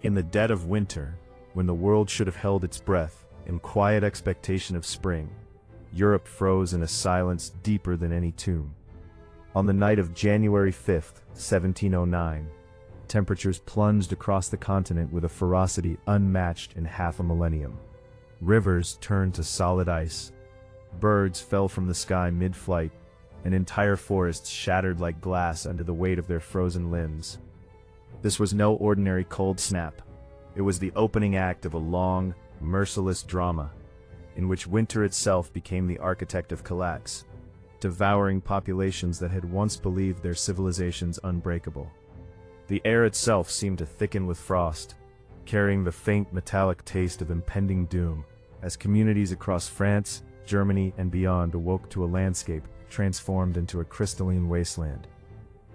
In the dead of winter, when the world should have held its breath in quiet expectation of spring, Europe froze in a silence deeper than any tomb. On the night of January 5, 1709, temperatures plunged across the continent with a ferocity unmatched in half a millennium. Rivers turned to solid ice. Birds fell from the sky mid-flight, and entire forests shattered like glass under the weight of their frozen limbs. This was no ordinary cold snap. It was the opening act of a long, merciless drama, in which winter itself became the architect of collapse, devouring populations that had once believed their civilizations unbreakable. The air itself seemed to thicken with frost, carrying the faint metallic taste of impending doom, as communities across France, Germany, and beyond awoke to a landscape transformed into a crystalline wasteland.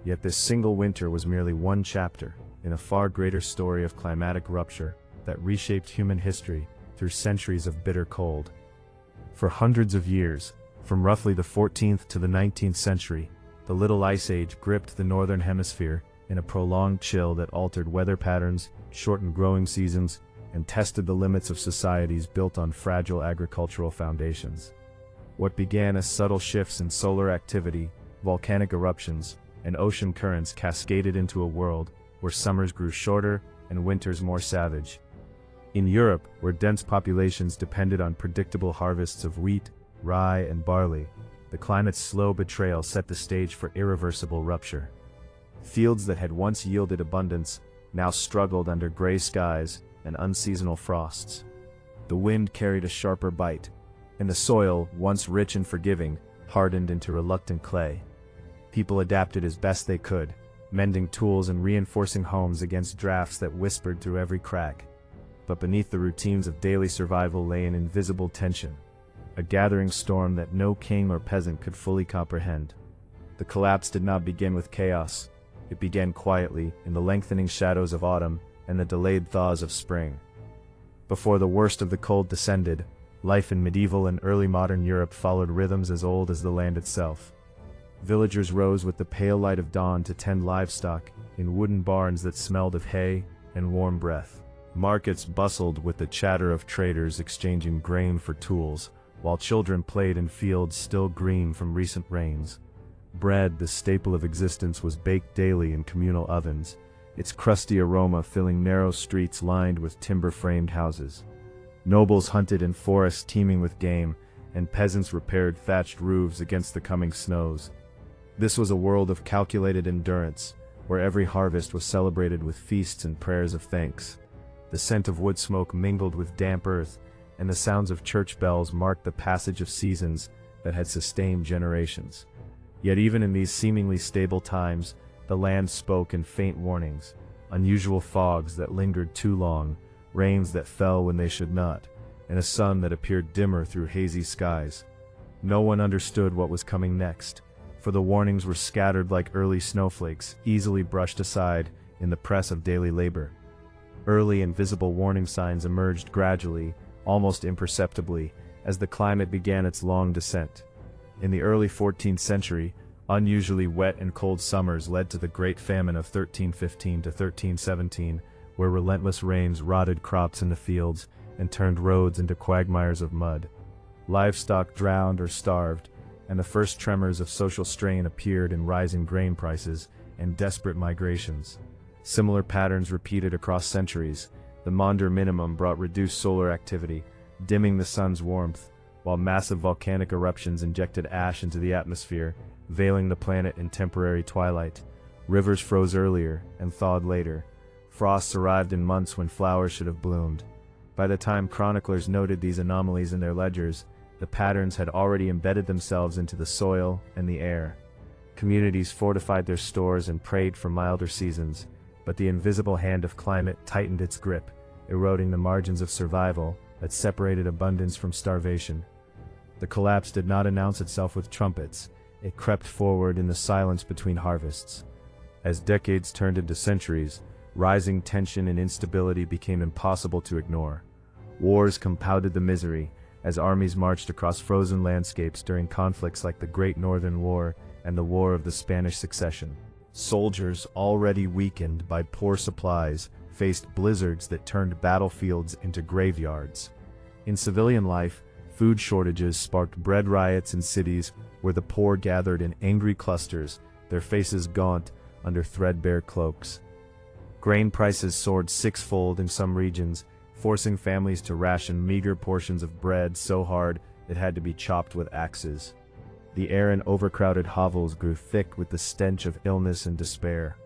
Yet this single winter was merely one chapter in a far greater story of climatic rupture that reshaped human history through centuries of bitter cold. For hundreds of years, from roughly the 14th to the 19th century, the Little Ice Age gripped the northern hemisphere in a prolonged chill that altered weather patterns, shortened growing seasons, and tested the limits of societies built on fragile agricultural foundations. What began as subtle shifts in solar activity, volcanic eruptions, and ocean currents cascaded into a world where summers grew shorter and winters more savage. In Europe, where dense populations depended on predictable harvests of wheat, rye, and barley, the climate's slow betrayal set the stage for irreversible rupture. Fields that had once yielded abundance now struggled under gray skies and unseasonal frosts. The wind carried a sharper bite, and the soil, once rich and forgiving, hardened into reluctant clay. People adapted as best they could, mending tools and reinforcing homes against drafts that whispered through every crack. But beneath the routines of daily survival lay an invisible tension, a gathering storm that no king or peasant could fully comprehend. The collapse did not begin with chaos. It began quietly in the lengthening shadows of autumn and the delayed thaws of spring. Before the worst of the cold descended, life in medieval and early modern Europe followed rhythms as old as the land itself. Villagers rose with the pale light of dawn to tend livestock in wooden barns that smelled of hay and warm breath. Markets bustled with the chatter of traders exchanging grain for tools, while children played in fields still green from recent rains. Bread, the staple of existence, was baked daily in communal ovens, its crusty aroma filling narrow streets lined with timber-framed houses. Nobles hunted in forests teeming with game, and peasants repaired thatched roofs against the coming snows. This was a world of calculated endurance, where every harvest was celebrated with feasts and prayers of thanks. The scent of wood smoke mingled with damp earth, and the sounds of church bells marked the passage of seasons that had sustained generations. Yet even in these seemingly stable times, the land spoke in faint warnings: unusual fogs that lingered too long, rains that fell when they should not, and a sun that appeared dimmer through hazy skies. No one understood what was coming next, for the warnings were scattered like early snowflakes, easily brushed aside in the press of daily labor. Early and visible warning signs emerged gradually, almost imperceptibly, as the climate began its long descent. In the early 14th century, unusually wet and cold summers led to the Great Famine of 1315 to 1317, where relentless rains rotted crops in the fields and turned roads into quagmires of mud. Livestock drowned or starved, and the first tremors of social strain appeared in rising grain prices and desperate migrations. Similar patterns repeated across centuries. The Maunder minimum brought reduced solar activity, dimming the sun's warmth, while massive volcanic eruptions injected ash into the atmosphere, veiling the planet in temporary twilight. Rivers froze earlier and thawed later. Frosts arrived in months when flowers should have bloomed. By the time chroniclers noted these anomalies in their ledgers, the patterns had already embedded themselves into the soil and the air. Communities fortified their stores and prayed for milder seasons, but the invisible hand of climate tightened its grip, eroding the margins of survival that separated abundance from starvation. The collapse did not announce itself with trumpets. It crept forward in the silence between harvests. As decades turned into centuries, rising tension and instability became impossible to ignore. Wars compounded the misery, as armies marched across frozen landscapes during conflicts like the Great Northern War and the War of the Spanish Succession. Soldiers, already weakened by poor supplies, faced blizzards that turned battlefields into graveyards. In civilian life, food shortages sparked bread riots in cities where the poor gathered in angry clusters, their faces gaunt under threadbare cloaks. Grain prices soared sixfold in some regions, forcing families to ration meager portions of bread so hard it had to be chopped with axes. The air in overcrowded hovels grew thick with the stench of illness and despair.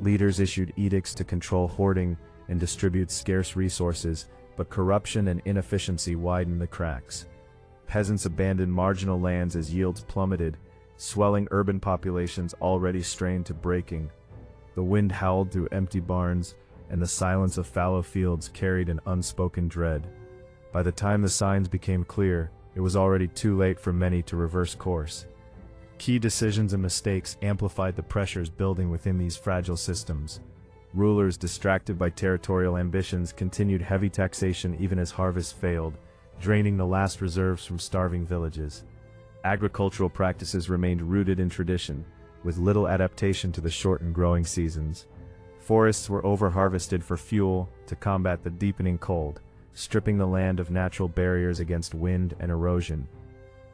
Leaders issued edicts to control hoarding and distribute scarce resources, but corruption and inefficiency widened the cracks. Peasants abandoned marginal lands as yields plummeted, swelling urban populations already strained to breaking. The wind howled through empty barns, and the silence of fallow fields carried an unspoken dread. By the time the signs became clear, it was already too late for many to reverse course. Key decisions and mistakes amplified the pressures building within these fragile systems. Rulers distracted by territorial ambitions continued heavy taxation even as harvests failed, draining the last reserves from starving villages. Agricultural practices remained rooted in tradition, with little adaptation to the shortened growing seasons. Forests were overharvested for fuel to combat the deepening cold, stripping the land of natural barriers against wind and erosion.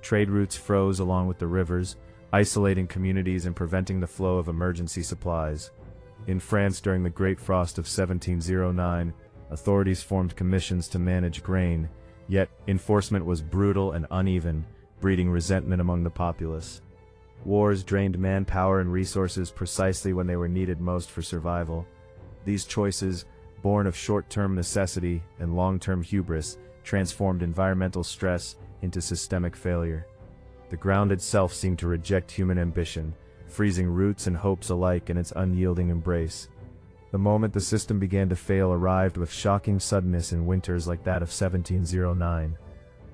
Trade routes froze along with the rivers, isolating communities and preventing the flow of emergency supplies. In France during the Great Frost of 1709, authorities formed commissions to manage grain, yet enforcement was brutal and uneven, breeding resentment among the populace. Wars drained manpower and resources precisely when they were needed most for survival. These choices, born of short-term necessity and long-term hubris, transformed environmental stress into systemic failure. The ground itself seemed to reject human ambition, freezing roots and hopes alike in its unyielding embrace. The moment the system began to fail arrived with shocking suddenness in winters like that of 1709.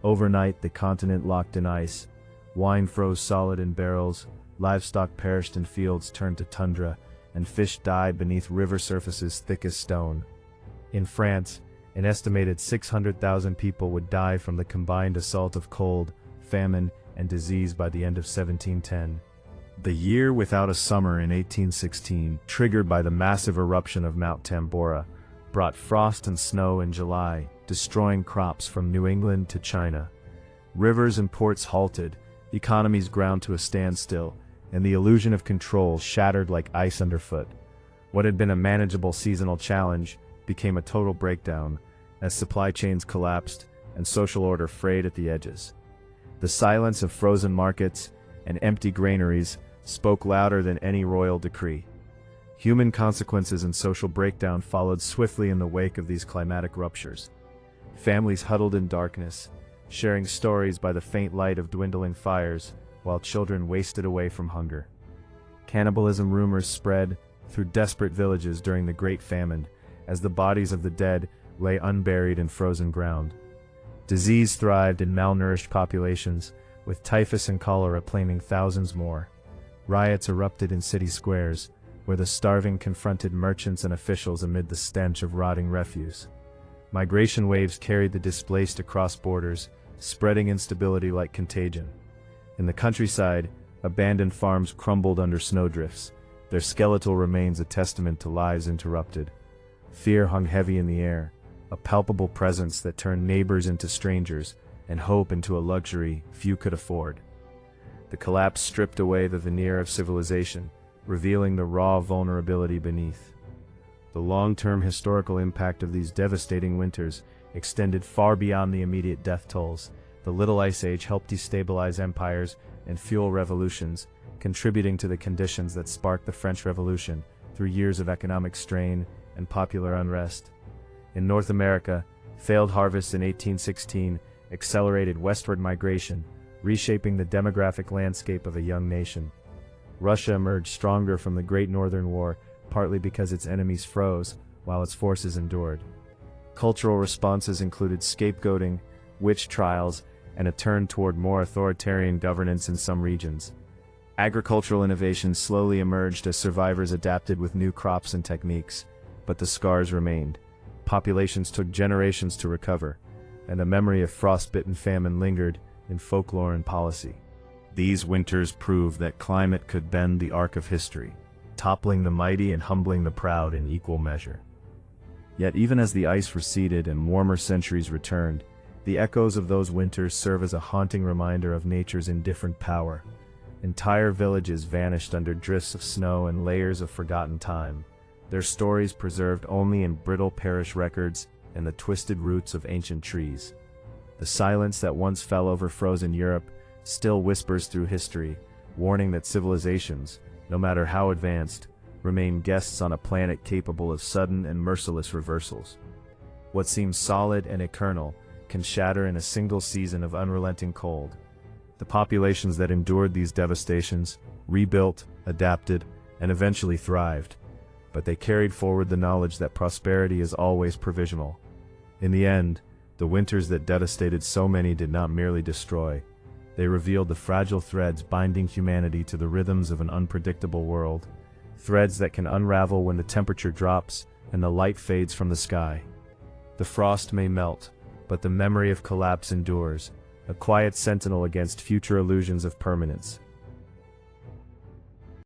Overnight, the continent locked in ice. Wine froze solid in barrels, livestock perished in fields turned to tundra, and fish died beneath river surfaces thick as stone. In France, an estimated 600,000 people would die from the combined assault of cold, famine, and disease by the end of 1710. The year without a summer in 1816, triggered by the massive eruption of Mount Tambora, brought frost and snow in July, destroying crops from New England to China. Rivers and ports halted, economies ground to a standstill, and the illusion of control shattered like ice underfoot. What had been a manageable seasonal challenge became a total breakdown, as supply chains collapsed and social order frayed at the edges. The silence of frozen markets and empty granaries spoke louder than any royal decree. Human consequences and social breakdown followed swiftly in the wake of these climatic ruptures. Families huddled in darkness, sharing stories by the faint light of dwindling fires, while children wasted away from hunger. Cannibalism rumors spread through desperate villages during the Great Famine, as the bodies of the dead lay unburied in frozen ground. Disease thrived in malnourished populations, with typhus and cholera claiming thousands more. Riots erupted in city squares, where the starving confronted merchants and officials amid the stench of rotting refuse. Migration waves carried the displaced across borders, spreading instability like contagion. In the countryside, abandoned farms crumbled under snowdrifts, their skeletal remains a testament to lives interrupted. Fear hung heavy in the air, a palpable presence that turned neighbors into strangers, and hope into a luxury few could afford. The collapse stripped away the veneer of civilization, revealing the raw vulnerability beneath. The long-term historical impact of these devastating winters extended far beyond the immediate death tolls. The Little Ice Age helped destabilize empires and fuel revolutions, contributing to the conditions that sparked the French Revolution through years of economic strain and popular unrest. In North America, failed harvests in 1816 accelerated westward migration, reshaping the demographic landscape of a young nation. Russia emerged stronger from the Great Northern War, partly because its enemies froze, while its forces endured. Cultural responses included scapegoating, witch trials, and a turn toward more authoritarian governance in some regions. Agricultural innovations slowly emerged as survivors adapted with new crops and techniques, but the scars remained. Populations took generations to recover, and a memory of frostbitten famine lingered in folklore and policy. These winters proved that climate could bend the arc of history, toppling the mighty and humbling the proud in equal measure. Yet even as the ice receded and warmer centuries returned, the echoes of those winters serve as a haunting reminder of nature's indifferent power. Entire villages vanished under drifts of snow and layers of forgotten time, their stories preserved only in brittle parish records and the twisted roots of ancient trees. The silence that once fell over frozen Europe still whispers through history, warning that civilizations, no matter how advanced, remain guests on a planet capable of sudden and merciless reversals. What seems solid and eternal can shatter in a single season of unrelenting cold. The populations that endured these devastations rebuilt, adapted, and eventually thrived, but they carried forward the knowledge that prosperity is always provisional. In the end, the winters that devastated so many did not merely destroy, they revealed the fragile threads binding humanity to the rhythms of an unpredictable world, threads that can unravel when the temperature drops and the light fades from the sky. The frost may melt, but the memory of collapse endures, a quiet sentinel against future illusions of permanence.